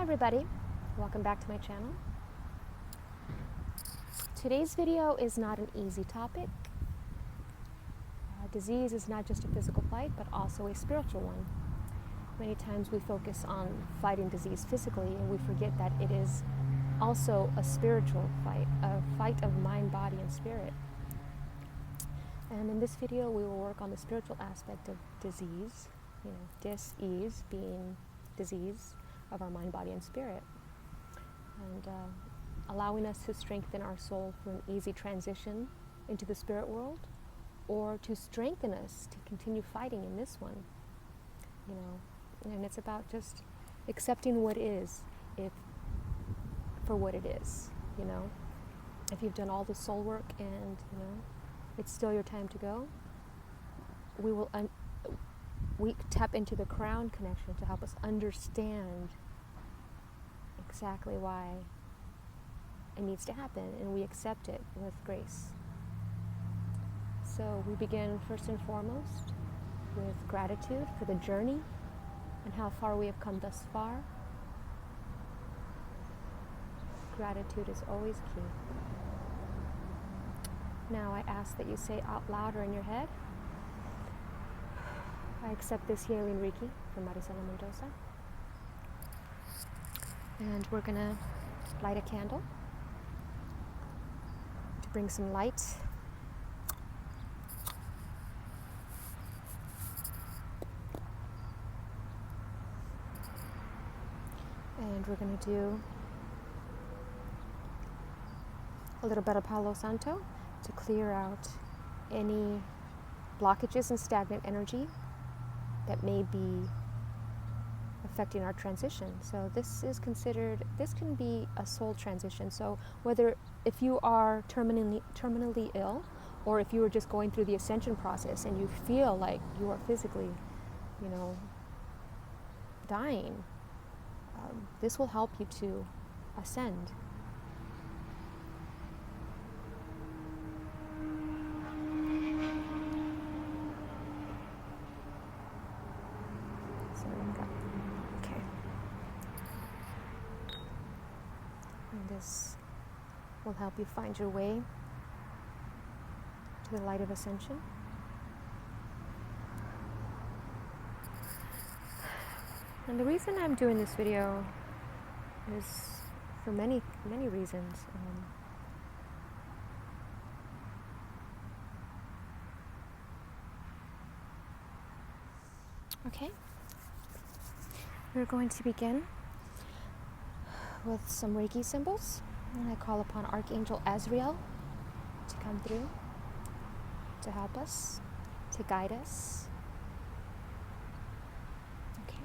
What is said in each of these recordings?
Hi everybody, welcome back to my channel. Today's video is not an easy topic. Disease is not just a physical fight, but also a spiritual one. Many times we focus on fighting disease physically and we forget that it is also a spiritual fight, a fight of mind, body, and spirit. And in this video we will work on the spiritual aspect of disease, dis-ease being disease of our mind, body, and spirit, and allowing us to strengthen our soul for an easy transition into the spirit world, or to strengthen us to continue fighting in this one. And it's about just accepting what is, for what it is. If you've done all the soul work and it's still your time to go, we tap into the crown connection to help us understand exactly why it needs to happen, and we accept it with grace. So we begin first and foremost with gratitude for the journey and how far we have come thus far. Gratitude is always key. Now I ask that you say out loud or in your head, I accept this healing Reiki from Marisela Mendoza. And we're going to light a candle to bring some light. And we're going to do a little bit of Palo Santo to clear out any blockages and stagnant energy that may be affecting our transition. So this can be a soul transition. So if you are terminally ill, or if you are just going through the ascension process and you feel like you are physically, dying, this will help you to ascend. This will help you find your way to the light of ascension. And the reason I'm doing this video is for many, many reasons. Okay, we're going to begin with some Reiki symbols, and I call upon Archangel Azrael to come through, to help us, to guide us. Okay.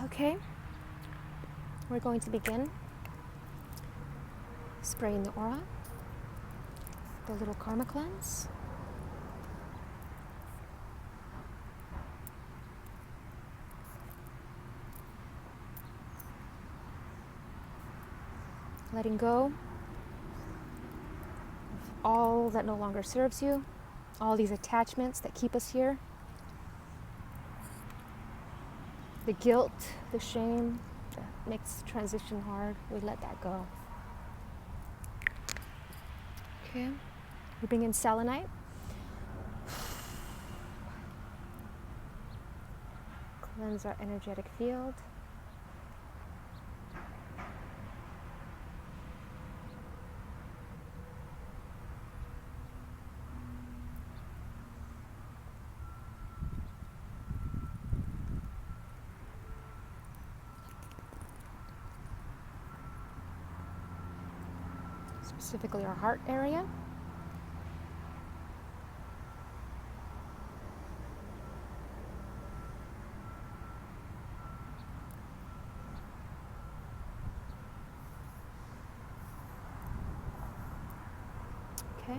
Okay, we're going to begin spraying the aura, the little karma cleanse. Letting go of all that no longer serves you, all these attachments that keep us here. The guilt, the shame that makes transition hard, we let that go. Okay. We bring in selenite. Cleanse our energetic field. Specifically our heart area. Okay.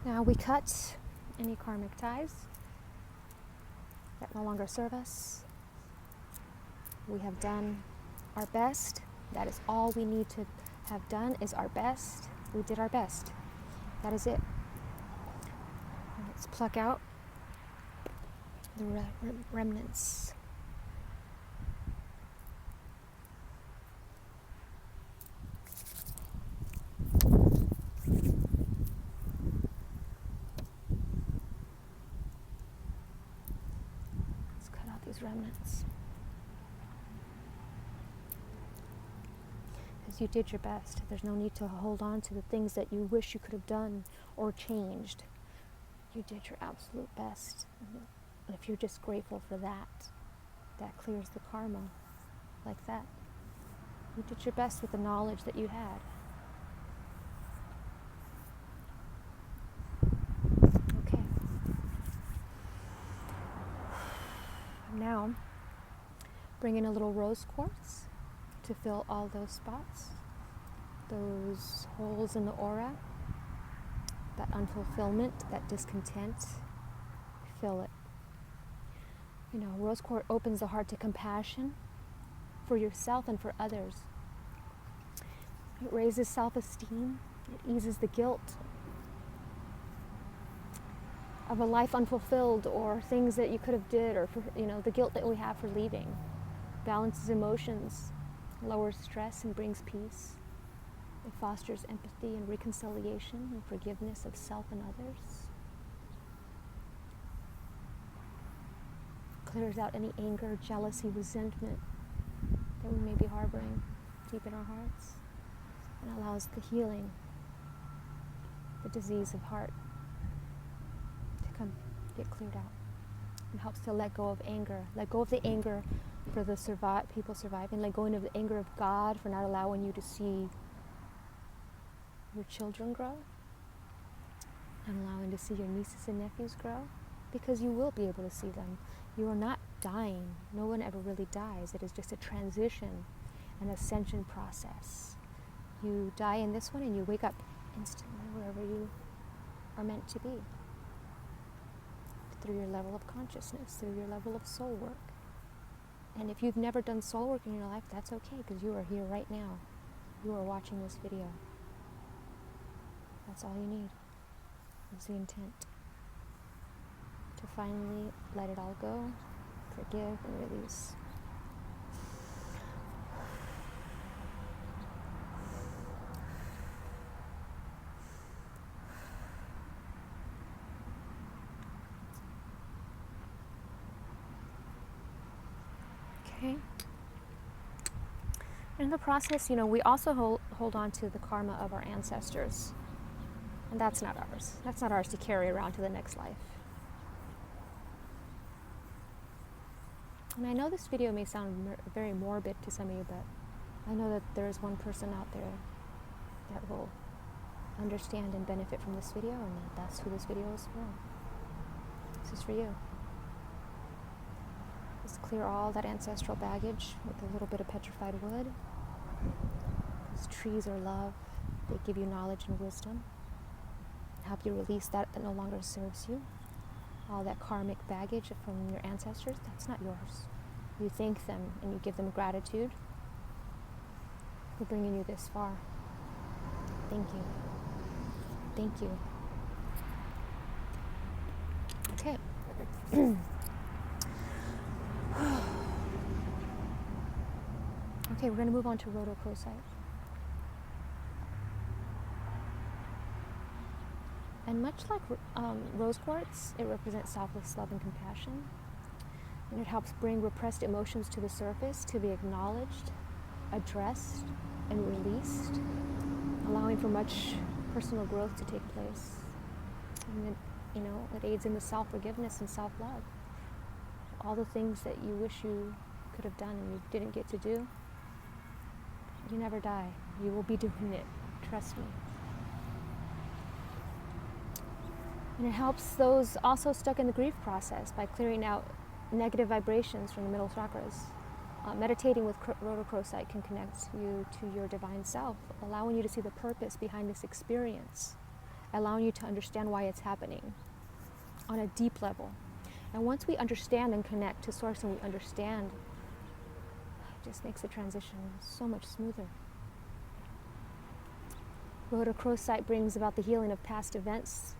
Now we cut any karmic ties that no longer serve us. We have done our best. That is all we need to have done, is our best. We did our best. That is it. And let's pluck out the remnants. Let's cut out these remnants. You did your best. There's no need to hold on to the things that you wish you could have done or changed. You did your absolute best. And if you're just grateful for that, that clears the karma like that. You did your best with the knowledge that you had. Okay. Now, bring in a little rose quartz to fill all those spots, those holes in the aura, that unfulfillment, that discontent. Fill it. You know, rose quartz opens the heart to compassion for yourself and for others. It raises self-esteem. It eases the guilt of a life unfulfilled, or things that you could have did, or for, the guilt that we have for leaving. Balances emotions, lowers stress, and brings peace. It fosters empathy and reconciliation and forgiveness of self and others. Clears out any anger, jealousy, resentment that we may be harboring deep in our hearts, and allows the healing, the disease of heart, to come get cleared out. And helps to let go of anger. Let go of the anger for the people surviving. Let go of the anger of God for not allowing you to see your children grow, and allowing to see your nieces and nephews grow, because you will be able to see them. You are not dying. No one ever really dies. It is just a transition, an ascension process. You die in this one and you wake up instantly wherever you are meant to be, through your level of consciousness, through your level of soul work. And if you've never done soul work in your life, that's okay, because you are here right now. You are watching this video. That's all you need. Is the intent to finally let it all go, forgive and release. Okay. In the process, we also hold on to the karma of our ancestors. And that's not ours. That's not ours to carry around to the next life. And I know this video may sound very morbid to some of you, but I know that there is one person out there that will understand and benefit from this video, and that's who this video is for. This is for you. Just clear all that ancestral baggage with a little bit of petrified wood. These trees are love. They give you knowledge and wisdom. Help you release that no longer serves you. All that karmic baggage from your ancestors, that's not yours. You thank them and you give them gratitude for bringing you this far. Thank you. Thank you. Okay. Okay, we're going to move on to rhodochrosite. And much like rose quartz, it represents selfless love and compassion. And it helps bring repressed emotions to the surface to be acknowledged, addressed, and released, allowing for much personal growth to take place. And it aids in the self-forgiveness and self-love. All the things that you wish you could have done and you didn't get to do, you never die. You will be doing it. Trust me. And it helps those also stuck in the grief process by clearing out negative vibrations from the middle chakras. Meditating with rhodochrosite can connect you to your divine self, allowing you to see the purpose behind this experience, allowing you to understand why it's happening on a deep level. And once we understand and connect to Source and we understand, it just makes the transition so much smoother. Rhodochrosite brings about the healing of past events,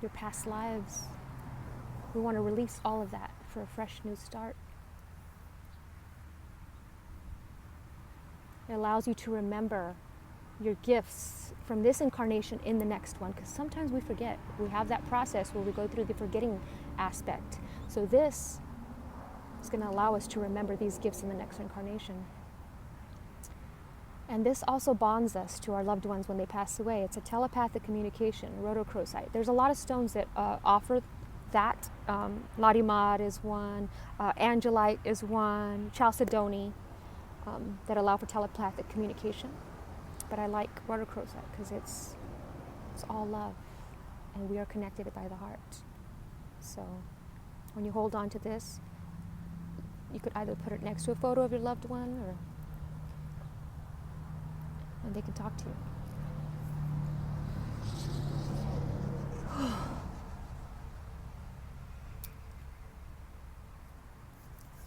your past lives. We want to release all of that for a fresh new start. It allows you to remember your gifts from this incarnation in the next one, because sometimes we forget. We have that process where we go through the forgetting aspect. So this is going to allow us to remember these gifts in the next incarnation. And this also bonds us to our loved ones when they pass away. It's a telepathic communication, rhodochrosite. There's a lot of stones that offer that. Larimar is one, angelite is one, chalcedony, that allow for telepathic communication. But I like rhodochrosite because it's all love, and we are connected by the heart. So when you hold on to this, you could either put it next to a photo of your loved one, and they can talk to you.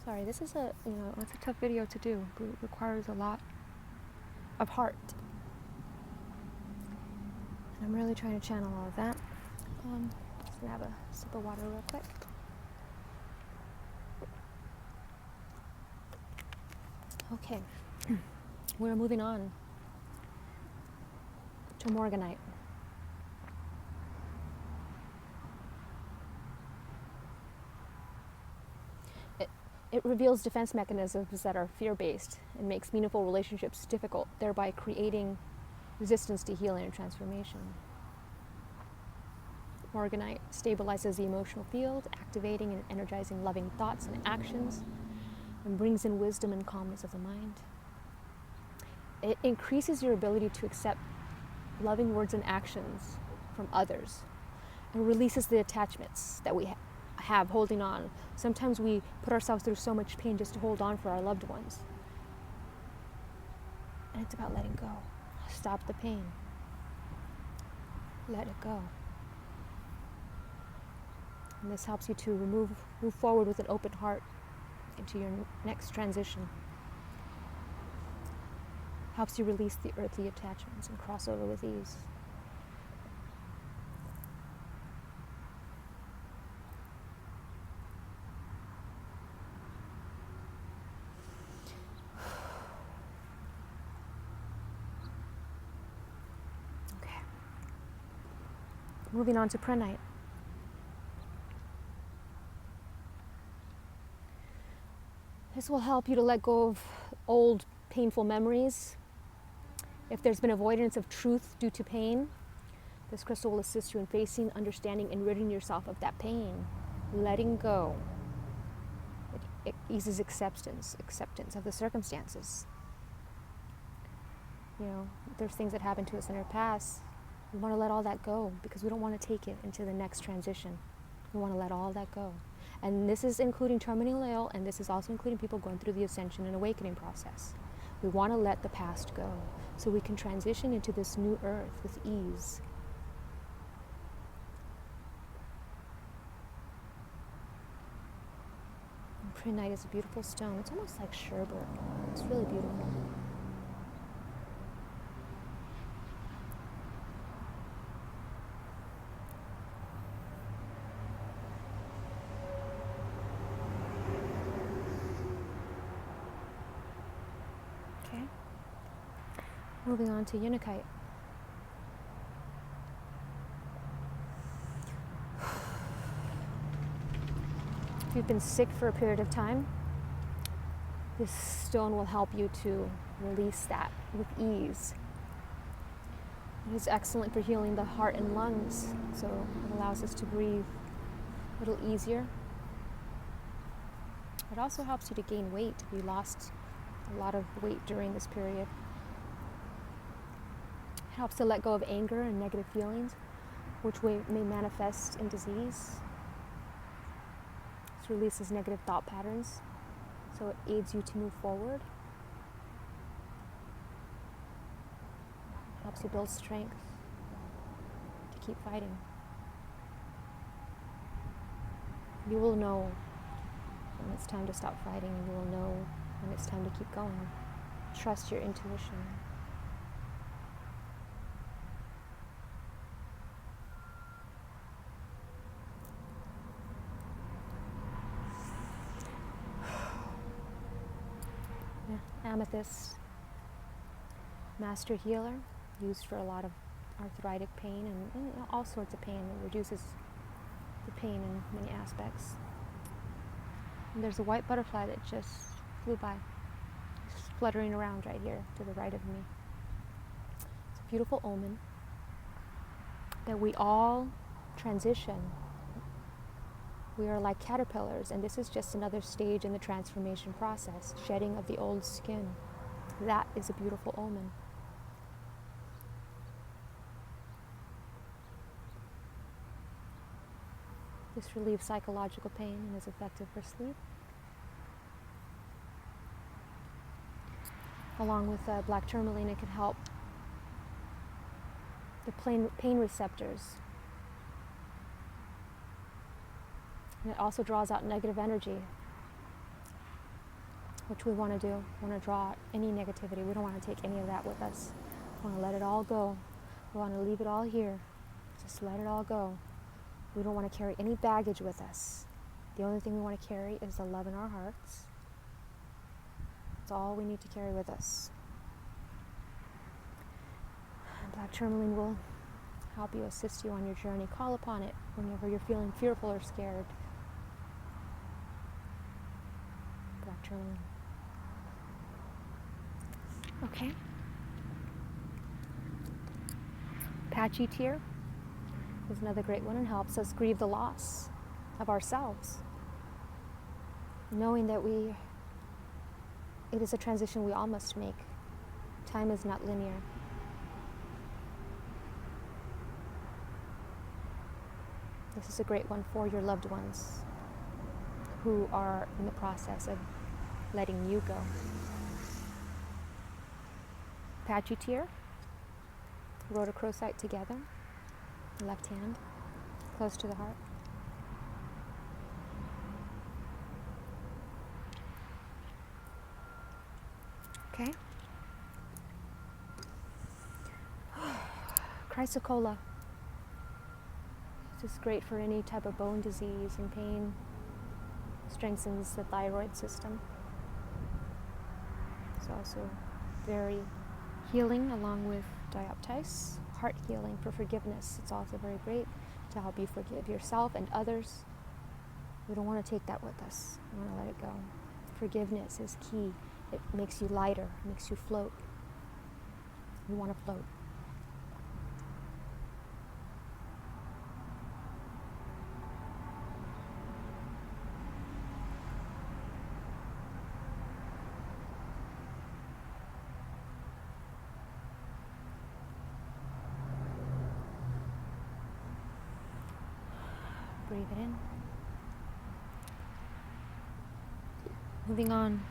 Sorry, this is it's a tough video to do. It requires a lot of heart. And I'm really trying to channel all of that. Just gonna have a sip of water real quick. Okay, we're moving on to morganite. It reveals defense mechanisms that are fear-based and makes meaningful relationships difficult, thereby creating resistance to healing and transformation. Morganite stabilizes the emotional field, activating and energizing loving thoughts and actions, and brings in wisdom and calmness of the mind. It increases your ability to accept loving words and actions from others, and releases the attachments that we have holding on. Sometimes we put ourselves through so much pain just to hold on for our loved ones. And it's about letting go. Stop the pain. Let it go. And this helps you to move forward with an open heart into your next transition. Helps you release the earthly attachments and cross over with ease. Okay. Moving on to prehnite. This will help you to let go of old painful memories. If there's been avoidance of truth due to pain, this crystal will assist you in facing, understanding, and ridding yourself of that pain. Letting go. It eases acceptance of the circumstances. There's things that happened to us in our past. We want to let all that go because we don't want to take it into the next transition. We want to let all that go. And this is including terminally ill, and this is also including people going through the ascension and awakening process. We want to let the past go so we can transition into this new earth with ease. And prehnite is a beautiful stone. It's almost like sherbet. It's really beautiful. Moving on to unakite. If you've been sick for a period of time, this stone will help you to release that with ease. It is excellent for healing the heart and lungs, so it allows us to breathe a little easier. It also helps you to gain weight if you lost a lot of weight during this period. It helps to let go of anger and negative feelings, which may manifest in disease. This releases negative thought patterns, so it aids you to move forward. It helps you build strength to keep fighting. You will know when it's time to stop fighting. You will know when it's time to keep going. Trust your intuition. Amethyst, master healer, used for a lot of arthritic pain and all sorts of pain. It reduces the pain in many aspects. And there's a white butterfly that just flew by, just fluttering around right here to the right of me. It's a beautiful omen that we all transition. We are like caterpillars, and this is just another stage in the transformation process, shedding of the old skin. That is a beautiful omen. This relieves psychological pain and is effective for sleep. Along with black tourmaline, it can help the pain receptors. And it also draws out negative energy, which we want to do. We want to draw out any negativity. We don't want to take any of that with us. We want to let it all go. We want to leave it all here. Just let it all go. We don't want to carry any baggage with us. The only thing we want to carry is the love in our hearts. That's all we need to carry with us. And black tourmaline will help you, assist you on your journey. Call upon it whenever you're feeling fearful or scared. Black tourmaline. Okay. Patchy tear is another great one and helps us grieve the loss of ourselves. Knowing that it is a transition we all must make. Time is not linear. This is a great one for your loved ones who are in the process of letting you go. Patchy tear, rhodochrosite together, left hand, close to the heart. Okay. Chrysocolla. This is great for any type of bone disease and pain. Strengthens the thyroid system. It's also very healing, along with dioptase. Heart healing for forgiveness. It's also very great to help you forgive yourself and others. We don't want to take that with us. We want to let it go. Forgiveness is key. It makes you lighter, makes you float. You want to float. Breathe it in. Moving on,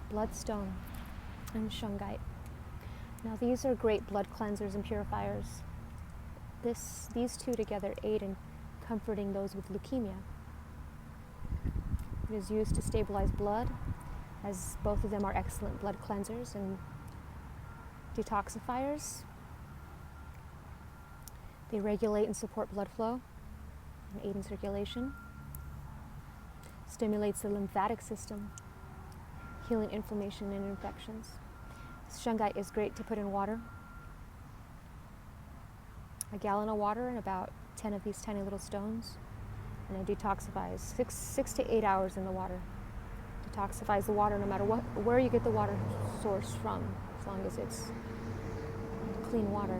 bloodstone and shungite. Now these are great blood cleansers and purifiers. These two together aid in comforting those with leukemia. It is used to stabilize blood, as both of them are excellent blood cleansers and detoxifiers. They regulate and support blood flow and aid in circulation. Stimulates the lymphatic system, healing inflammation and infections. Shungite is great to put in water. A gallon of water and about 10 of these tiny little stones. and it detoxifies 6 to 8 hours in the water. Detoxifies the water no matter where you get the water source from, as long as it's clean water.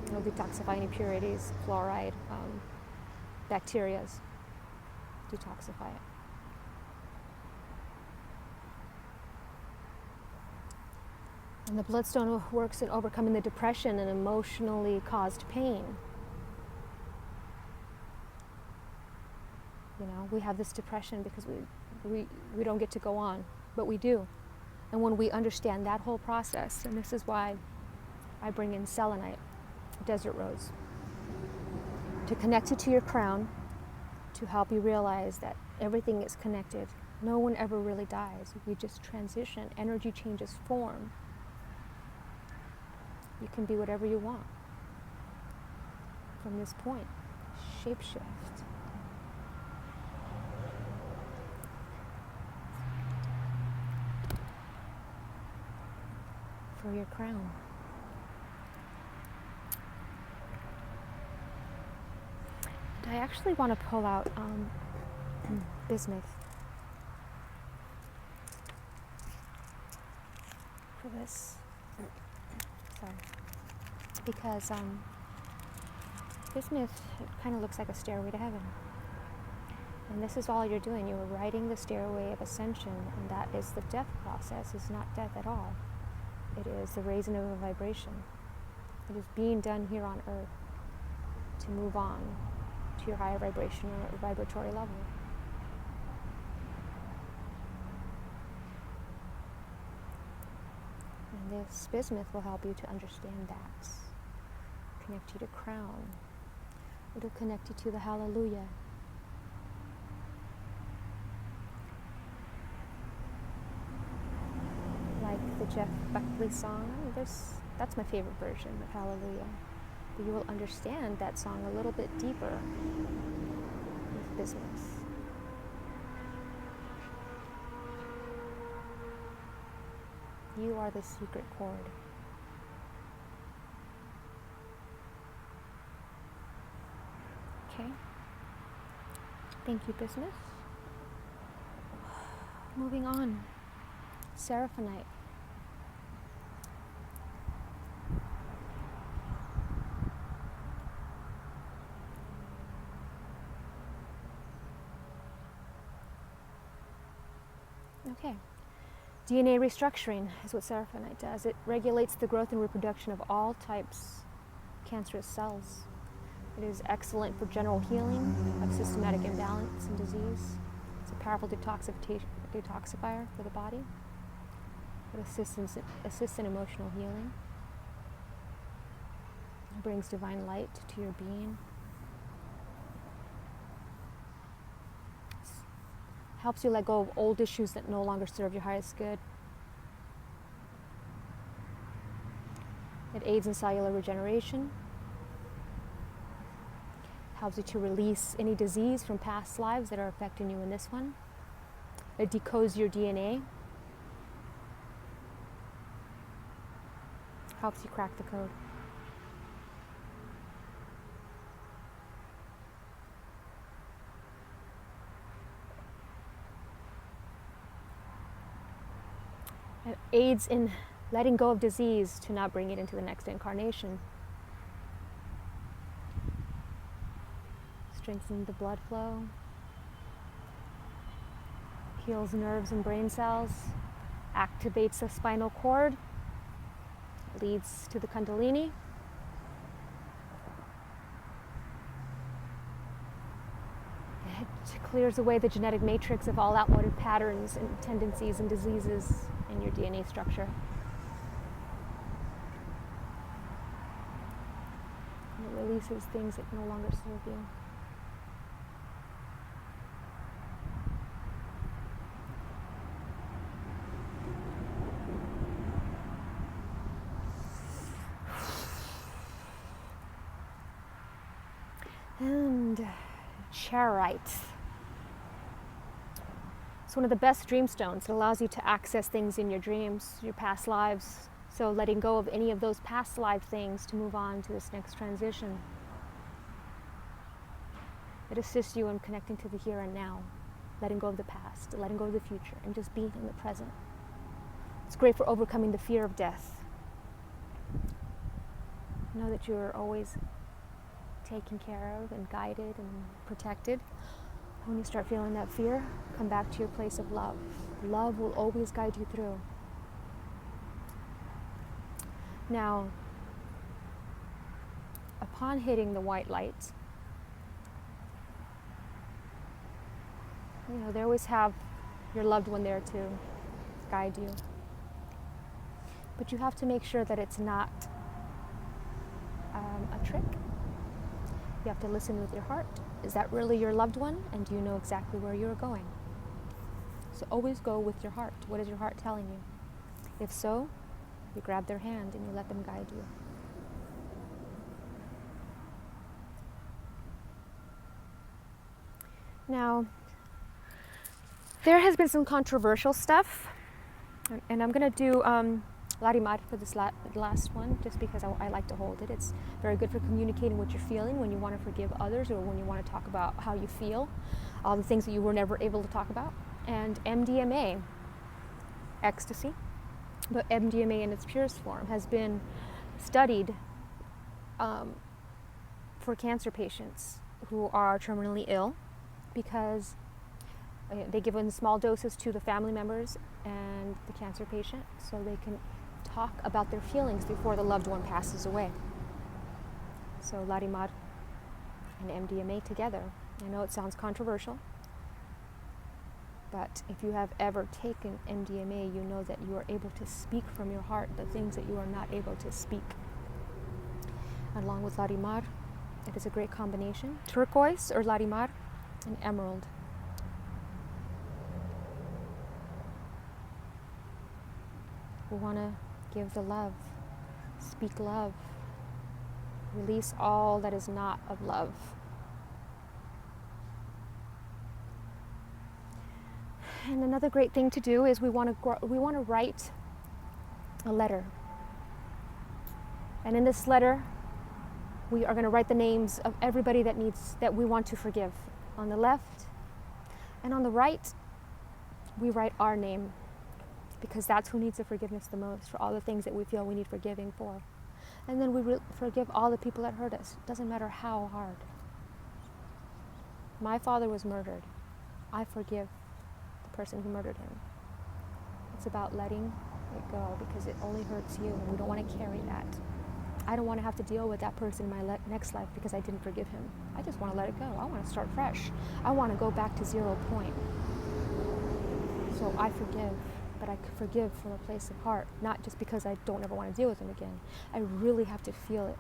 It'll detoxify any impurities, fluoride, bacterias. Detoxify it. And the bloodstone works in overcoming the depression and emotionally caused pain. You know, we have this depression because we don't get to go on, but we do. And when we understand that whole process, and this is why I bring in selenite, desert rose, to connect it to your crown, to help you realize that everything is connected. No one ever really dies. We just transition. Energy changes form. You can be whatever you want from this point. Shapeshift. For your crown. And I actually want to pull out bismuth for this. Sorry. Because bismuth kind of looks like a stairway to heaven. And this is all you're doing. You're riding the stairway of ascension, and that is the death process. It's not death at all. It is the raising of a vibration. It is being done here on earth to move on to your higher vibration or vibratory level. And this bismuth will help you to understand that. Connect you to crown. It'll connect you to the hallelujah. Like the Jeff Buckley song, that's my favorite version of hallelujah. But you will understand that song a little bit deeper with bismuth. You are the secret chord. Okay. Thank you, bismuth. Moving on. Seraphonite. Okay. DNA restructuring is what seraphonite does. It regulates the growth and reproduction of all types of cancerous cells. It is excellent for general healing of systematic imbalance and disease. It's a powerful detoxifier for the body. It assists in emotional healing. It brings divine light to your being. Helps you let go of old issues that no longer serve your highest good. It aids in cellular regeneration. Helps you to release any disease from past lives that are affecting you in this one. It decodes your DNA. Helps you crack the code. It aids in letting go of disease to not bring it into the next incarnation. Strengthens the blood flow. Heals nerves and brain cells. Activates the spinal cord. Leads to the Kundalini. It clears away the genetic matrix of all outmoded patterns and tendencies and diseases in your DNA structure. And it releases things that no longer serve you. And charoite. It's one of the best dream stones. It allows you to access things in your dreams, your past lives. So letting go of any of those past life things to move on to this next transition. It assists you in connecting to the here and now, letting go of the past, letting go of the future, and just being in the present. It's great for overcoming the fear of death. Know that you're always taken care of and guided and protected. When you start feeling that fear, come back to your place of love. Love will always guide you through. Now, upon hitting the white light, they always have your loved one there to guide you. But you have to make sure that it's not a trick. You have to listen with your heart. Is that really your loved one? And do you know exactly where you're going? So always go with your heart. What is your heart telling you? If so, you grab their hand and you let them guide you. Now, there has been some controversial stuff, and I'm going to do Larimar for this last one, just because I like to hold it. It's very good for communicating what you're feeling when you want to forgive others, or when you want to talk about how you feel, all the things that you were never able to talk about. And MDMA, ecstasy, but MDMA in its purest form, has been studied for cancer patients who are terminally ill, because they give in small doses to the family members and the cancer patient so they can talk about their feelings before the loved one passes away. So Larimar and MDMA together. I know it sounds controversial, but if you have ever taken MDMA, you know that you are able to speak from your heart the things that you are not able to speak. Along with Larimar, it is a great combination. Turquoise or Larimar and emerald. We want to give the love, speak love, release all that is not of love. And another great thing to do is we want to write a letter. And in this letter, we are going to write the names of everybody that we want to forgive. On the left and on the right, we write our name, because that's who needs the forgiveness the most, for all the things that we feel we need forgiving for. And then we forgive all the people that hurt us. It doesn't matter how hard. My father was murdered. I forgive the person who murdered him. It's about letting it go, because it only hurts you, and we don't want to carry that. I don't want to have to deal with that person in my next life because I didn't forgive him. I just want to let it go. I want to start fresh. I want to go back to 0 point. So I forgive, but I forgive from a place of heart, not just because I don't ever want to deal with him again. I really have to feel it.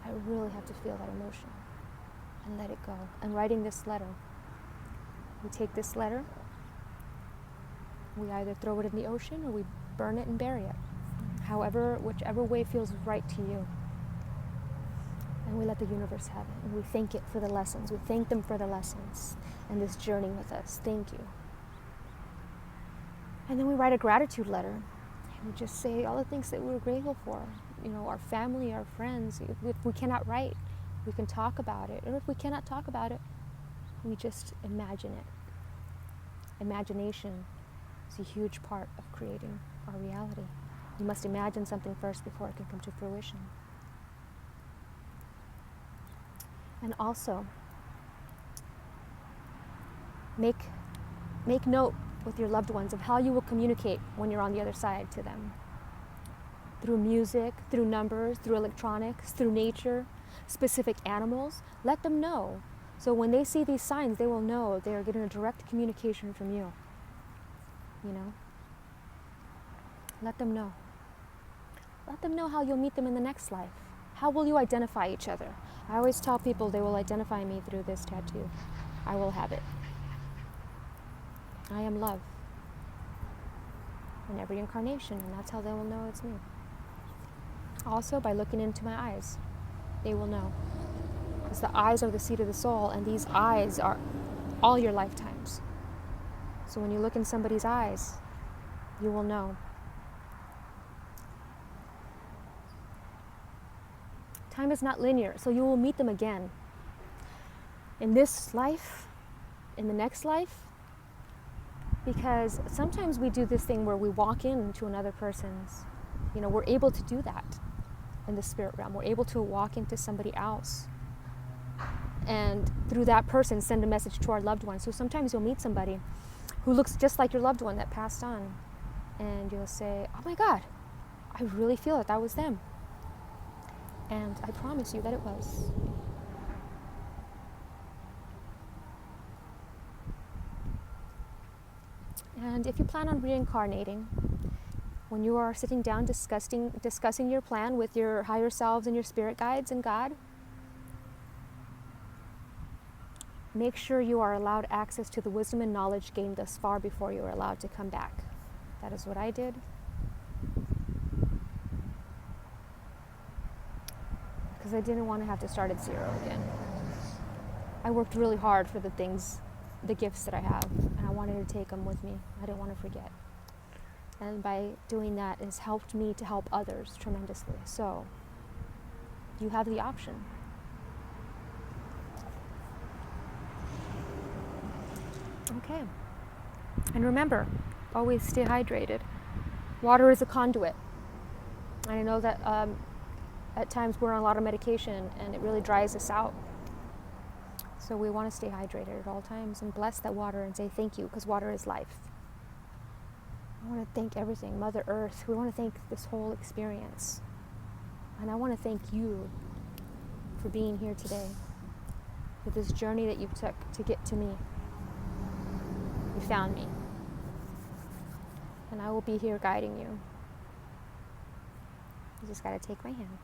I really have to feel that emotion and let it go. And writing this letter, we take this letter, we either throw it in the ocean or we burn it and bury it. Whichever way feels right to you. And we let the universe have it. And we thank it for the lessons. We thank them for the lessons and this journey with us. Thank you. And then we write a gratitude letter. And we just say all the things that we're grateful for. Our family, our friends. If we cannot write, we can talk about it. Or if we cannot talk about it, we just imagine it. Imagination is a huge part of creating our reality. You must imagine something first before it can come to fruition. And also, make note with your loved ones of how you will communicate when you're on the other side to them. Through music, through numbers, through electronics, through nature, specific animals. Let them know. So when they see these signs, they will know they are getting a direct communication from you. Let them know. Let them know how you'll meet them in the next life. How will you identify each other? I always tell people they will identify me through this tattoo. I will have it. I am love. In every incarnation, and that's how they will know it's me. Also, by looking into my eyes, they will know. Because the eyes are the seat of the soul, and these eyes are all your lifetimes. So when you look in somebody's eyes, you will know. Time is not linear, so you will meet them again. in this life, in the next life. Because sometimes we do this thing where we walk into another person's, we're able to do that in the spirit realm. We're able to walk into somebody else and through that person send a message to our loved one. So sometimes you'll meet somebody who looks just like your loved one that passed on, and you'll say, oh my God, I really feel that was them. And I promise you that it was. And if you plan on reincarnating, when you are sitting down discussing your plan with your higher selves and your spirit guides and God, make sure you are allowed access to the wisdom and knowledge gained thus far before you are allowed to come back. That is what I did. Because I didn't want to have to start at zero again. I worked really hard for the gifts that I have, and I wanted to take them with me. I didn't want to forget. And by doing that, it's helped me to help others tremendously. So, you have the option. Okay. And remember, always stay hydrated. Water is a conduit. And I know that at times we're on a lot of medication and it really dries us out. So we want to stay hydrated at all times and bless that water and say thank you, because water is life. I want to thank everything, Mother Earth. We want to thank this whole experience. And I want to thank you for being here today, for this journey that you took to get to me. You found me. And I will be here guiding you. You just got to take my hand.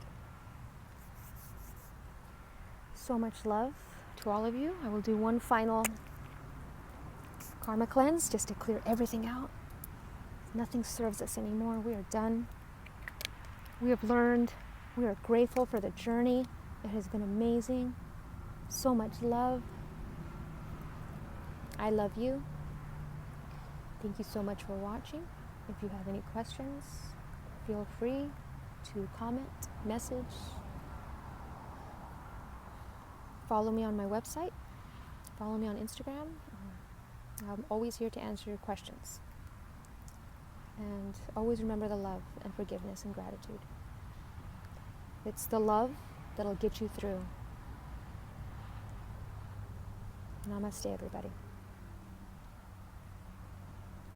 So much love to all of you. I will do one final karma cleanse just to clear everything out. Nothing serves us anymore. We are done. We have learned. We are grateful for the journey. It has been amazing. So much love. I love you. Thank you so much for watching. If you have any questions, feel free to comment, message. Follow me on my website. Follow me on Instagram. I'm always here to answer your questions. And always remember the love and forgiveness and gratitude. It's the love that'll get you through. Namaste, everybody.